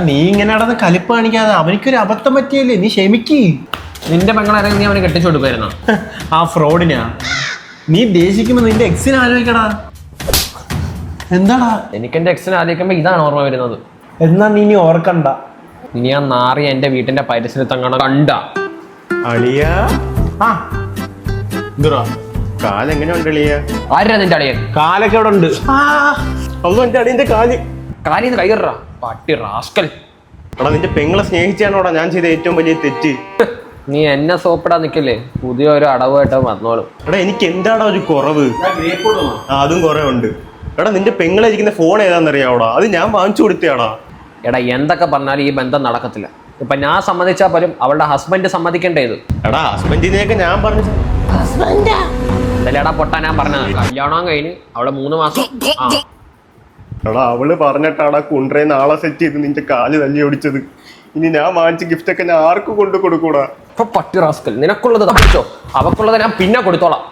നീ ഇങ്ങനെ നടന്ന് കലിപ്പ് കാണിക്കാതെ അവനിക്കൊരു അബദ്ധം പറ്റിയല്ലേ, നീ ക്ഷമിക്ക്. നിന്റെ പെങ്ങളാരെങ്കിലും നീ അവന് കെട്ടിച്ചു കൊടുക്കുമായിരുന്നോ? ആ ഫ്രോഡിനാ നീ ദേഷിക്കുമ്പോ നിന്റെ എക്സിനെ ആലോചിക്കടാ. എന്താടാ? എനിക്ക് എന്റെ എക്സിനെ ആലോചിക്കുമ്പോ ഇതാണ് ഓർമ്മ വരുന്നത്. എന്നാ നീ ഇനി ഓർക്കണ്ട. ഇനി ഞാൻ നാറി എന്റെ വീട്ടിന്റെ പരിസരത്തങ്ങനെ കണ്ട അളിയാ. ആ എന്തുടാ കാലെങ്ങനെയുണ്ട് അളിയാ? ആരാ നിന്റെ അളിയൻ? കാലൊക്കെ അവിടെ ഉണ്ട്. അല്ലോ എന്റെ അടിയന്റെ കാല് കാലിന്ന് കൈകറ പട്ടി റാസ്കൽ. എടാ നിന്റെ പെങ്ങളെ സ്നേഹിച്ചാണോടാ ഞാൻ ചെയ്ത ഏറ്റവും വലിയ തെറ്റ്. നീ എന്നെ സോപ്പിടാൻ നിക്കല്ലേ, പുതിയൊരു അടവായിട്ട് വന്നോളും. എടാ എനിക്ക് എന്താടാ ഒരു കുറവ്? അതും കുറെ ഉണ്ട്. എടാ നിന്റെ പെങ്ങളെ ഇരിക്കുന്ന ഫോൺ ഏതാണെന്നറിയാവോടാ? അത് ഞാൻ വാങ്ങിച്ചു കൊടുത്തയാടാ. എടാ എന്തൊക്കെ പറഞ്ഞാലും ഈ ബന്ധം നടക്കത്തില്ല. ഇപ്പൊ ഞാൻ സമ്മതിച്ചാൽ പോലും അവളുടെ ഹസ്ബൻഡ് സമ്മതിക്കേണ്ടത്. എടാ ഹസ്ബൻഡിനെയൊക്കെ ഞാൻ പറഞ്ഞു. എടാ പൊട്ടാ ഞാൻ പറഞ്ഞത് കല്യാണം കഴിഞ്ഞ് അവളെ 3 മാസം. എടാ അവള് പറഞ്ഞിട്ടാടാ കുണ്ട്രേ നാളെ സെറ്റ് ചെയ്ത് നിന്റെ കാല് തല്ലി ഓടിച്ചത്. ഇനി ഞാൻ വാങ്ങിച്ച ഗിഫ്റ്റ് ഒക്കെ ഞാൻ ആർക്കും കൊണ്ടു കൊടുക്കൂടാ. പട്ടി റാസ്കൽ, നിനക്കുള്ളത് തപ്പിച്ചോ, അവക്കുള്ളത് ഞാൻ പിന്നെ കൊടുത്തോളാം.